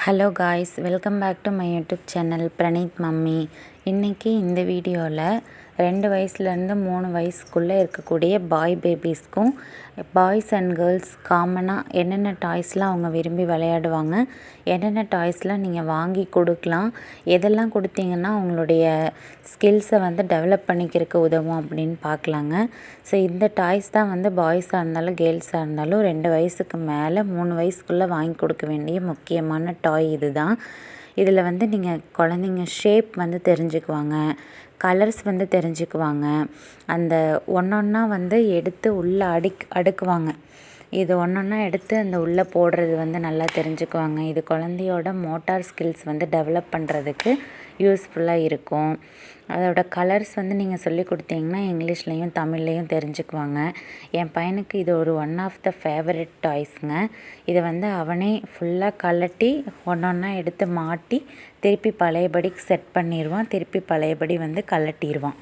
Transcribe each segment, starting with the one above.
Hello guys, welcome back to my YouTube channel Praneeth mummy. இன்றைக்கி இந்த வீடியோவில் 2 வயசுலேருந்து 3 வயசுக்குள்ளே இருக்கக்கூடிய பாய் பேபிஸ்க்கும் பாய்ஸ் அண்ட் கேர்ள்ஸ் காமனாக என்னென்ன டாய்ஸ்லாம் அவங்க விரும்பி விளையாடுவாங்க, என்னென்ன டாய்ஸ்லாம் நீங்கள் வாங்கி கொடுக்கலாம், எதெல்லாம் கொடுத்தீங்கன்னா அவங்களுடைய ஸ்கில்ஸை டெவலப் பண்ணிக்கிறதுக்கு உதவும் அப்படின்னு பார்க்கலாங்க. ஸோ இந்த டாய்ஸ் தான் பாய்ஸாக இருந்தாலும் கேர்ள்ஸாக இருந்தாலும் 2 வயசுக்கு மேலே 3 வயசுக்குள்ளே வாங்கி கொடுக்க வேண்டிய முக்கியமான டாய் இது தான். இதில் நீங்கள் குழந்தைங்க ஷேப் தெரிஞ்சுக்குவாங்க, கலர்ஸ் தெரிஞ்சுக்குவாங்க, அந்த ஒன்றொன்னா எடுத்து உள்ளே அடுக்குவாங்க. இது ஒன்றொன்னா எடுத்து அந்த உள்ளே போடுறது நல்லா தெரிஞ்சுக்குவாங்க. இது குழந்தையோட மோட்டார் ஸ்கில்ஸ் டெவலப் பண்ணுறதுக்கு யூஸ்ஃபுல்லாக இருக்கும். அதோட கலர்ஸ் நீங்கள் சொல்லி கொடுத்தீங்கன்னா இங்கிலீஷ்லேயும் தமிழ்லேயும் தெரிஞ்சுக்குவாங்க. என் பையனுக்கு இது ஒன் ஆஃப் த ஃபேவரட் டாய்ஸுங்க. இதை அவனே ஃபுல்லாக கலட்டி ஒன்றொன்னா எடுத்து மாட்டி திருப்பி பழையபடிக்கு செட் பண்ணிடுவான், திருப்பி பழையபடி கலட்டிடுவான்.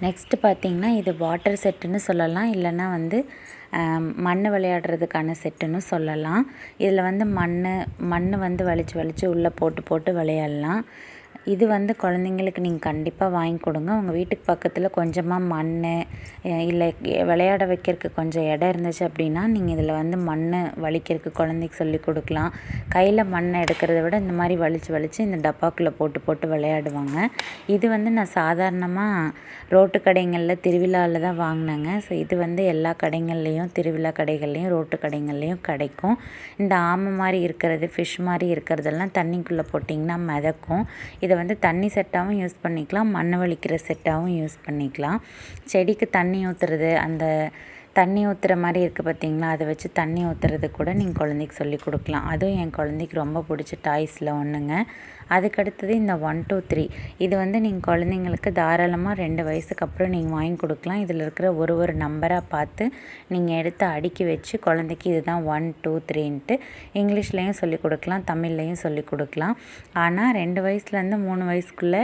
நெக்ஸ்ட்டு பார்த்திங்கன்னா இது வாட்டர் செட்டுன்னு சொல்லலாம், இல்லைன்னா மண் விளையாடுறதுக்கான செட்டுன்னு சொல்லலாம். இதில் மண் வலிச்சு வலிச்சு உள்ளே போட்டு விளையாடலாம். இது குழந்தைங்களுக்கு நீங்கள் கண்டிப்பாக வாங்கி கொடுங்க. உங்கள் வீட்டுக்கு பக்கத்தில் கொஞ்சமாக மண் இல்லை விளையாட வைக்கிறதுக்கு கொஞ்சம் இடம் இருந்துச்சு அப்படின்னா நீங்கள் இதில் மண் வலிக்கிறதுக்கு குழந்தைக்கு சொல்லி கொடுக்கலாம். கையில் மண் எடுக்கிறத விட இந்த மாதிரி வலிச்சு இந்த டப்பாக்குள்ளே போட்டு விளையாடுவாங்க. இது நான் சாதாரணமாக ரோட்டு கடைகளில் திருவிழாவில் தான் வாங்கினேங்க. ஸோ இது எல்லா கடைகள்லேயும், திருவிழா கடைகள்லேயும் ரோட்டு கடைகள்லேயும் கிடைக்கும். இந்த ஆமை மாதிரி இருக்கிறது, ஃபிஷ் மாதிரி இருக்கிறதெல்லாம் தண்ணிக்குள்ளே போட்டிங்கன்னா மிதக்கும். இதை தண்ணி செட்டாகவும் யூஸ் பண்ணிக்கலாம், மண் வலிக்கிற செட்டாகவும் யூஸ் பண்ணிக்கலாம். செடிக்கு தண்ணி ஊற்றுறது, அந்த தண்ணி ஊற்றுற மாதிரி இருக்குது பார்த்திங்களா, அதை வச்சு தண்ணி ஊற்றுறது கூட நீங்கள் குழந்தைக்கு சொல்லி கொடுக்கலாம். அதுவும் என் குழந்தைக்கு ரொம்ப பிடிச்ச டாய்ஸில் ஒன்றுங்க. அதுக்கடுத்தது இந்த 1 2 3 இது நீங்கள் குழந்தைங்களுக்கு தாராளமாக 2 வயசுக்கு அப்புறம் நீங்கள் வாங்கி கொடுக்கலாம். இதில் இருக்கிற ஒரு நம்பராக பார்த்து நீங்கள் எடுத்து அடுக்கி வச்சு குழந்தைக்கு இதுதான் 1 2 3ன்ட்டு இங்கிலீஷ்லேயும் சொல்லி கொடுக்கலாம், தமிழ்லேயும் சொல்லி கொடுக்கலாம். ஆனால் 2 வயசுலேருந்து 3 வயசுக்குள்ளே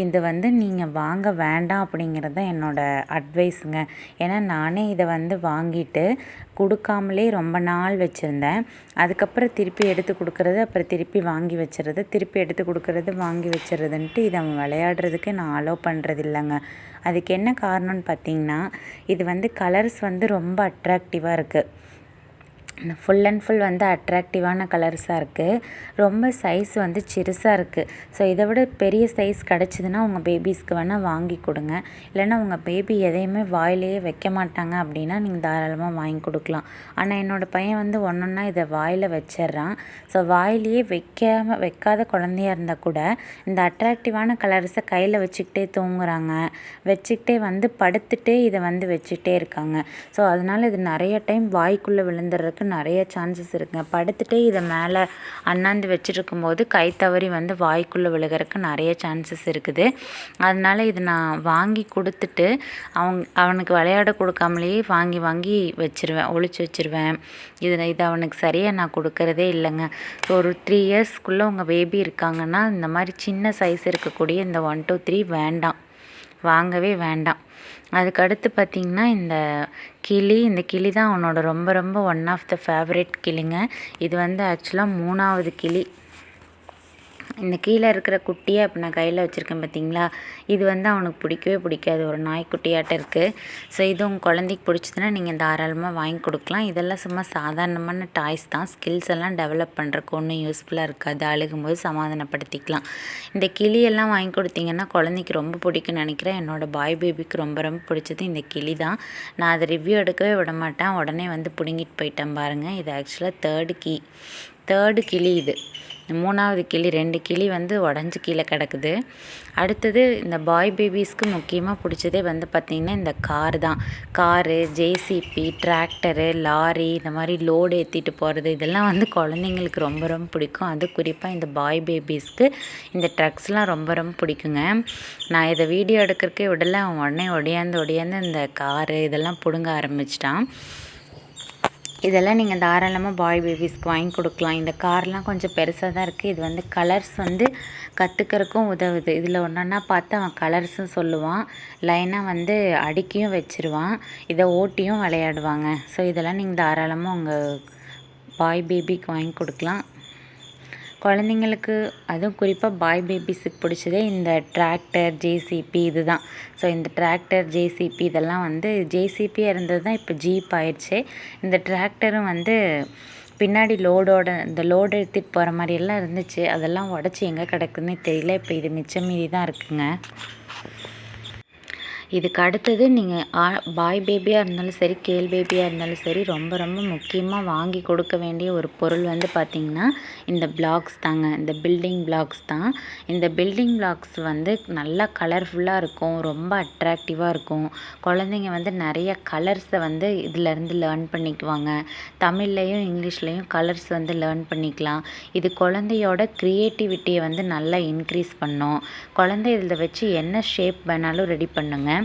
இது நீங்கள் வாங்க வேண்டாம் அப்படிங்கிறது தான் என்னோடய அட்வைஸுங்க. ஏன்னா நானே இதை வாங்கிட்டு கொடுக்காமலே ரொம்ப நாள் வச்சுருந்தேன். அதுக்கப்புறம் திருப்பி எடுத்து கொடுக்குறது, அப்புறம் திருப்பி வாங்கி வச்சுறது, திருப்பி எடுத்து கொடுக்குறது, வாங்கி வச்சுறதுன்ட்டு இதை அவன் விளையாடுறதுக்கு நான் அலோவ் பண்ணுறது இல்லைங்க. அதுக்கு என்ன காரணம்னு பார்த்திங்கன்னா, இது கலர்ஸ் ரொம்ப அட்ராக்டிவாக இருக்குது. ஃபுல் அண்ட் ஃபுல் அட்ராக்டிவான கலர்ஸாக இருக்குது. ரொம்ப சைஸ் சிறுசாக இருக்குது. ஸோ இதை விட பெரிய சைஸ் கிடச்சிதுன்னா உங்கள் பேபிஸ்க்கு வேணால் வாங்கி கொடுங்க. இல்லைன்னா உங்கள் பேபி எதையுமே வாயிலேயே வைக்க மாட்டாங்க அப்படின்னா நீங்கள் தாராளமாக வாங்கி கொடுக்கலாம். ஆனால் என்னோடய பையன் ஒன்றொன்னா இதை வாயில் வச்சிட்றான். ஸோ வாயிலேயே வைக்காத குழந்தையாக இருந்தால் கூட இந்த அட்ராக்டிவான கலர்ஸை கையில் வச்சுக்கிட்டே தூங்குறாங்க, வச்சுக்கிட்டே படுத்துகிட்டே இதை வச்சுக்கிட்டே இருக்காங்க. ஸோ அதனால் இது நிறைய டைம் வாய்க்குள்ளே விழுந்துடுறதுக்கு நிறைய சான்சஸ் இருக்குங்க. படுத்துகிட்டே இதை மேலே அண்ணாந்து வச்சுருக்கும்போது கை தவறி வாய்க்குள்ளே விழுகிறதுக்கு நிறைய சான்சஸ் இருக்குது. அதனால் இது நான் வாங்கி கொடுத்துட்டு அவனுக்கு விளையாட கொடுக்காமலேயே வாங்கி வச்சுருவேன், ஒளிச்சு வச்சுருவேன். இது அவனுக்கு சரியாக நான் கொடுக்கறதே இல்லைங்க. ஒரு 3 இயர்ஸ்க்குள்ளே உங்கள் பேபி இருக்காங்கன்னா இந்த மாதிரி சின்ன சைஸ் இருக்கக்கூடிய இந்த 1 2 3 வேண்டாம், வாங்கவே வேண்டாம். அதுக்கடுத்து பார்த்திங்கன்னா இந்த கிளி தான் அவனோட ரொம்ப ஒன் ஆஃப் த ஃபேவரட் கிளிங்க. இது ஆக்சுவலாக 3வது கிளி. இந்த கீழே இருக்கிற குட்டியை இப்போ நான் கையில் வச்சுருக்கேன் பார்த்திங்களா, இது அவனுக்கு பிடிக்கவே பிடிக்காது, ஒரு நாய்க்குட்டியாட்டம் இருக்குது. ஸோ இது உங்கள் குழந்தைக்கு பிடிச்சதுன்னா நீங்கள் தாராளமாக வாங்கி கொடுக்கலாம். இதெல்லாம் சும்மா சாதாரணமான டாய்ஸ் தான், ஸ்கில்ஸ் எல்லாம் டெவலப் பண்ணுறக்கு ஒன்றும் யூஸ்ஃபுல்லாக இருக்காது. அழுகும்போது சமாதானப்படுத்திக்கலாம். இந்த கிளியெல்லாம் வாங்கி கொடுத்தீங்கன்னா குழந்தைக்கு ரொம்ப பிடிக்கும்னு நினைக்கிறேன். என்னோடய பாய் பேபிக்கு ரொம்ப பிடிச்சது இந்த கிளி தான். நான் அதை ரிவ்யூ எடுக்கவே விட மாட்டேன், உடனே பிடுங்கிட்டு போயிட்டேன் பாருங்கள். இது ஆக்சுவலாக தேர்டு கிளி. இது 3வது கிளி. 2 கிளி உடஞ்சி கீழே கிடக்குது. அடுத்தது இந்த பாய் பேபிஸ்க்கு முக்கியமாக பிடிச்சதே பார்த்திங்கன்னா இந்த கார் தான். காரு, ஜேசிபி, டிராக்டரு, லாரி, இந்த மாதிரி லோடு ஏற்றிட்டு போகிறது, இதெல்லாம் குழந்தைங்களுக்கு ரொம்ப பிடிக்கும். அது குறிப்பாக இந்த பாய் பேபிஸ்க்கு இந்த ட்ரக்ஸ்லாம் ரொம்ப பிடிக்குங்க. நான் இதை வீடியோ எடுக்கிறக்கே விடலை, அவன் உடனே ஒடியாந்து இந்த காரு இதெல்லாம் பிடுங்க ஆரம்பிச்சிட்டான். இதெல்லாம் நீங்கள் தாராளமாக பாய் பேபிஸ்க்கு வாங்கி கொடுக்கலாம். இந்த கார்லாம் கொஞ்சம் பெருசாக தான் இருக்குது. இது கலர்ஸ் கற்றுக்கிறக்கும் உதவுது. இதில் ஒன்றா பார்த்து அவன் கலர்ஸும் சொல்லுவான், லைனாக அடுக்கியும் வச்சுருவான், இதை ஓட்டியும் விளையாடுவாங்க. ஸோ இதெல்லாம் நீங்கள் தாராளமாக உங்கள் பாய் பேபிக்கு வாங்கி கொடுக்கலாம். குழந்தைங்களுக்கு அதுவும் குறிப்பாக பாய் பேபிஸுக்கு பிடிச்சதே இந்த டிராக்டர், ஜேசிபி இதுதான். ஸோ இந்த டிராக்டர், ஜேசிபி இதெல்லாம் வந்து ஜேசிபியாக இருந்தது தான் இப்போ ஜீப் ஆயிடுச்சு. இந்த டிராக்டரும் வந்து பின்னாடி இந்த லோடு எடுத்துகிட்டு போகிற மாதிரியெல்லாம் இருந்துச்சு. அதெல்லாம் உடச்சி எங்கே கிடக்குதுன்னே தெரியல. இப்போ இது மிச்சம் மீதி தான் இருக்குங்க. இதுக்கு அடுத்தது நீங்கள் பாய் பேபியாக இருந்தாலும் சரி, கேர்ள் பேபியாக இருந்தாலும் சரி, ரொம்ப ரொம்ப முக்கியமாக வாங்கி கொடுக்க வேண்டிய ஒரு பொருள் வந்து பார்த்திங்கன்னா இந்த பிளாக்ஸ் தாங்க. இந்த பில்டிங் பிளாக்ஸ் தான். இந்த பில்டிங் பிளாக்ஸ் வந்து நல்லா கலர்ஃபுல்லாக இருக்கும், ரொம்ப அட்ராக்டிவாக இருக்கும். குழந்தைங்க வந்து நிறைய கலர்ஸை வந்து இதிலேருந்து லேர்ன் பண்ணிக்குவாங்க. தமிழ்லையும் இங்கிலீஷ்லேயும் கலர்ஸ் வந்து லேர்ன் பண்ணிக்கலாம். இது குழந்தையோட க்ரியேட்டிவிட்டியை வந்து நல்லா இன்க்ரீஸ் பண்ணும். குழந்தை இதில் வச்சு என்ன ஷேப் வேணாலும் ரெடி பண்ணுங்க.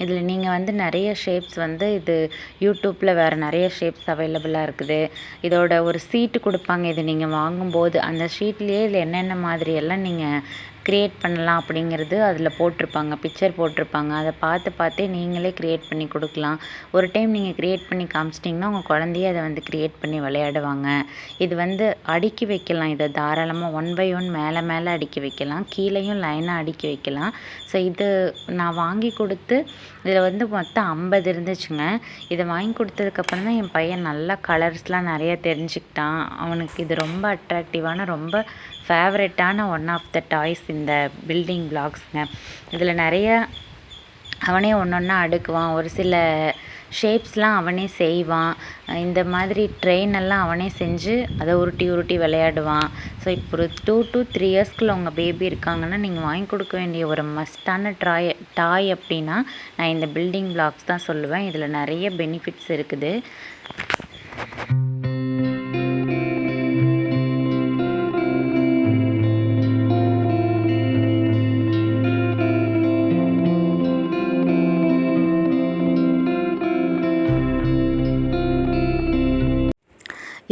இதில் நீங்கள் வந்து நிறைய ஷேப்ஸ் வந்து இது யூடியூப்பில் வேறு நிறைய ஷேப்ஸ் அவைலபிளாக இருக்குது. இதோட ஒரு சீட்டு கொடுப்பாங்க. இது நீங்கள் வாங்கும்போது அந்த ஷீட்லேயே இதில் என்னென்ன மாதிரியெல்லாம் நீங்கள் க்ரியேட் பண்ணலாம் அப்படிங்கிறது அதில் போட்டிருப்பாங்க, பிக்சர் போட்டிருப்பாங்க. அதை பார்த்தே நீங்களே க்ரியேட் பண்ணி கொடுக்கலாம். ஒரு டைம் நீங்கள் க்ரியேட் பண்ணி காமிச்சிட்டிங்கன்னா உங்கள் குழந்தையே அதை வந்து க்ரியேட் பண்ணி விளையாடுவாங்க. இது வந்து அடுக்கி வைக்கலாம். இதை தாராளமாக 1 by 1 மேலே அடுக்கி வைக்கலாம். கீழேயும் லைனாக அடுக்கி வைக்கலாம். ஸோ இது நான் வாங்கி கொடுத்து இதில் வந்து மொத்தம் 50 இருந்துச்சுங்க. இதை வாங்கி கொடுத்ததுக்கப்புறம் தான் என் பையன் நல்லா கலர்ஸ்லாம் நிறையா தெரிஞ்சுக்கிட்டான். அவனுக்கு இது ரொம்ப அட்ராக்டிவான, ரொம்ப ஃபேவரட்டான ஒன் ஆஃப் த டாய்ஸ் இந்த பில்டிங் பிளாக்ஸுங்க. இதில் நிறைய அவனே ஒன்றா அடுக்குவான். ஒரு சில ஷேப்ஸ்லாம் அவனே செய்வான். இந்த மாதிரி ட்ரெயினெல்லாம் அவனே செஞ்சு அதை உருட்டி விளையாடுவான். ஸோ இப்போ ஒரு 2 to 3 இயர்ஸ்க்குள்ள உங்கள் பேபி இருக்காங்கன்னா நீங்கள் வாங்கி கொடுக்க வேண்டிய ஒரு மஸ்டான டாய் அப்படின்னா நான் இந்த பில்டிங் பிளாக்ஸ் தான் சொல்லுவேன். இதில் நிறைய பெனிஃபிட்ஸ் இருக்குது.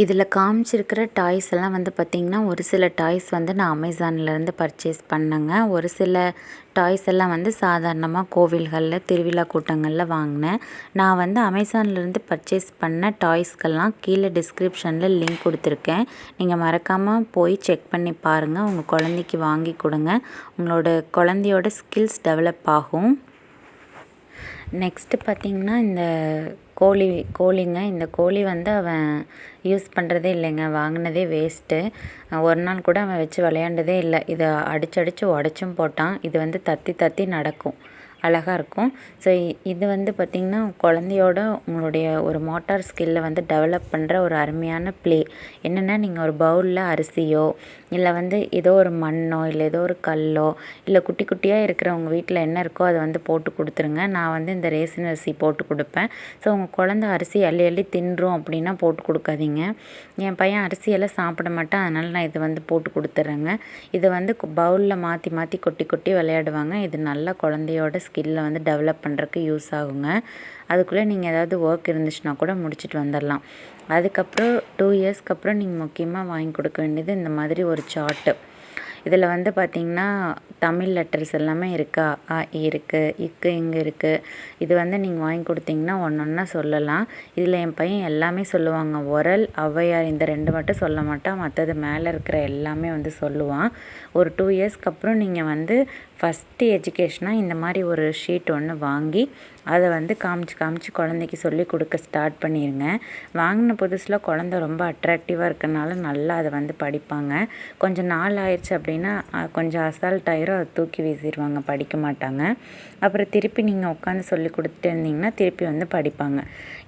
இதில் காமிச்சிருக்கிற டாய்ஸ் எல்லாம் வந்து பார்த்திங்கன்னா ஒரு சில டாய்ஸ் வந்து நான் அமேசான்லேருந்து பர்ச்சேஸ் பண்ணேங்க. ஒரு சில டாய்ஸ் எல்லாம் வந்து சாதாரணமாக கோவில்களில், திருவிழா கூட்டங்களில் வாங்கினேன். நான் வந்து அமேசான்லேருந்து பர்ச்சேஸ் பண்ண டாய்ஸ்க்கெல்லாம் கீழே டிஸ்கிரிப்ஷனில் லிங்க் கொடுத்துருக்கேன். நீங்கள் மறக்காமல் போய் செக் பண்ணி பாருங்கள். உங்கள் குழந்தைக்கு வாங்கி கொடுங்க. உங்களோட குழந்தையோட ஸ்கில்ஸ் டெவலப் ஆகும். நெக்ஸ்ட்டு பார்த்திங்கன்னா இந்த கோழிங்க. இந்த கோழி வந்து அவன் யூஸ் பண்ணுறதே இல்லைங்க. வாங்கினதே வேஸ்ட்டு. ஒரு நாள் கூட அவன் வச்சு விளையாண்டதே இல்லை. இதை அடித்து உடச்சும் போட்டான். இது வந்து தத்தி நடக்கும், அழகாக இருக்கும். ஸோ இது வந்து பார்த்திங்கன்னா குழந்தையோட உங்களுடைய ஒரு மோட்டார் ஸ்கில்லை வந்து டெவலப் பண்ணுற ஒரு அருமையான ப்ளே. என்னென்னா நீங்கள் ஒரு பவுலில் அரிசியோ இல்லை வந்து ஏதோ ஒரு மண்ணோ இல்லை ஏதோ ஒரு கல்லோ இல்லை குட்டி குட்டியாக இருக்கிற உங்கள் வீட்டில் என்ன இருக்கோ அதை வந்து போட்டு கொடுத்துருங்க. நான் வந்து இந்த ரேசன் அரிசி போட்டு கொடுப்பேன். ஸோ உங்கள் குழந்தை அரிசி அள்ளி தின்றும் அப்படின்னா போட்டு கொடுக்காதீங்க. என் பையன் அரிசியெல்லாம் சாப்பிட மாட்டான். அதனால் நான் இது வந்து போட்டு கொடுத்துட்றேங்க. இதை வந்து பவுலில் மாற்றி கொட்டி விளையாடுவாங்க. இது நல்லா குழந்தையோட ஸ்கில்லை வந்து டெவலப் பண்ணுறதுக்கு யூஸ் ஆகுங்க. அதுக்குள்ளே நீங்கள் ஏதாவது ஒர்க் இருந்துச்சுன்னா கூட முடிச்சுட்டு வந்துடலாம். அதுக்கப்புறம் 2 இயர்ஸ்க்கு அப்புறம் நீங்கள் முக்கியமாக வாங்கி கொடுக்க வேண்டியது இந்த மாதிரி ஒரு சார்ட்டு. இதில் வந்து பார்த்திங்கன்னா தமிழ் லெட்டர்ஸ் எல்லாமே இருக்கா, அ இருக்குது, இக்கு இங்கே இருக்குது. இது வந்து நீங்கள் வாங்கி கொடுத்தீங்கன்னா ஒன்றா சொல்லலாம். இதில் என் பையன் எல்லாமே சொல்லுவாங்க. ஒரல், ஔவையார் இந்த 2 மட்டும் சொல்ல மாட்டான். மற்றது மேலே இருக்கிற எல்லாமே வந்து சொல்லுவான். ஒரு 2 இயர்ஸ்க்கு அப்புறம் நீங்கள் வந்து ஃபஸ்ட்டு எஜுகேஷனாக இந்த மாதிரி ஒரு ஷீட் ஒன்று வாங்கி அதை வந்து காமிச்சு குழந்தைக்கு சொல்லி கொடுக்க ஸ்டார்ட் பண்ணிடுங்க. வாங்கின புதுசில் குழந்த ரொம்ப அட்ராக்டிவாக இருக்கனால நல்லா அதை வந்து படிப்பாங்க. கொஞ்சம் நாள் ஆயிடுச்சு அப்படின்னா கொஞ்சம் அசால்ட் ஆயிரும், அதை தூக்கி வீசிடுவாங்க, படிக்க மாட்டாங்க. அப்புறம் திருப்பி நீங்கள் உட்காந்து சொல்லி கொடுத்துட்டு இருந்தீங்கன்னா திருப்பி வந்து படிப்பாங்க.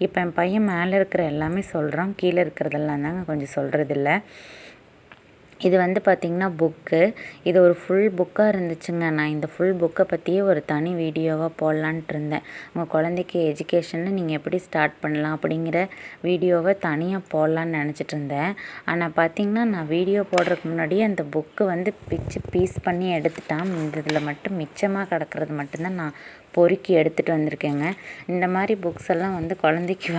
இப்போ என் பையன் மேலே இருக்கிற எல்லாமே சொல்கிறான், கீழே இருக்கிறதெல்லாம் தாங்க கொஞ்சம் சொல்கிறதில்ல. இது வந்து பார்த்திங்கன்னா புக்கு. இது ஒரு ஃபுல் புக்காக இருந்துச்சுங்க. நான் இந்த ஃபுல் புக்கை பற்றியே ஒரு தனி வீடியோவாக போடலான்ட்டு இருந்தேன். உங்கள் குழந்தைக்கு எஜுகேஷனில் நீங்கள் எப்படி ஸ்டார்ட் பண்ணலாம் அப்படிங்கிற வீடியோவை தனியாக போடலான்னு நினச்சிட்டு இருந்தேன். ஆனால் பார்த்திங்கன்னா நான் வீடியோ போடுறதுக்கு முன்னாடியே அந்த புக்கு வந்து பீஸ் பண்ணி எடுத்துட்டான். இந்த இதில் மட்டும் மிச்சமாக கிடக்கிறது மட்டும்தான் நான் பொறுக்கி எடுத்துகிட்டு வந்திருக்கேங்க. இந்த மாதிரி புக்ஸ் எல்லாம் வந்து குழந்தைக்கு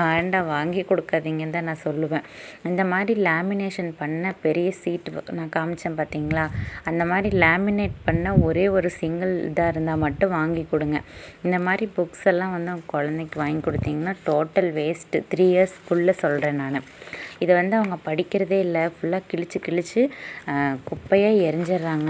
வாங்கி கொடுக்காதீங்கன்னு தான் நான் சொல்லுவேன். இந்த மாதிரி லேமினேஷன் பண்ண பெரிய நான் காமிச்சேன் பார்த்தீங்களா, அந்த மாதிரி லேமினேட் பண்ண ஒரே ஒரு சிங்கிள் இதாக இருந்தால் மட்டும் வாங்கி கொடுங்க. இந்த மாதிரி புக்ஸ் எல்லாம் வந்து அவங்க குழந்தைக்கு வாங்கி கொடுத்தீங்கன்னா டோட்டல் வேஸ்ட்டு. 3 இயர்ஸ்க்குள்ளே சொல்கிறேன் நான். இதை வந்து அவங்க படிக்கிறதே இல்லை, ஃபுல்லாக கிழிச்சு கிழிச்சு குப்பையாக எரிஞ்சிடுறாங்க.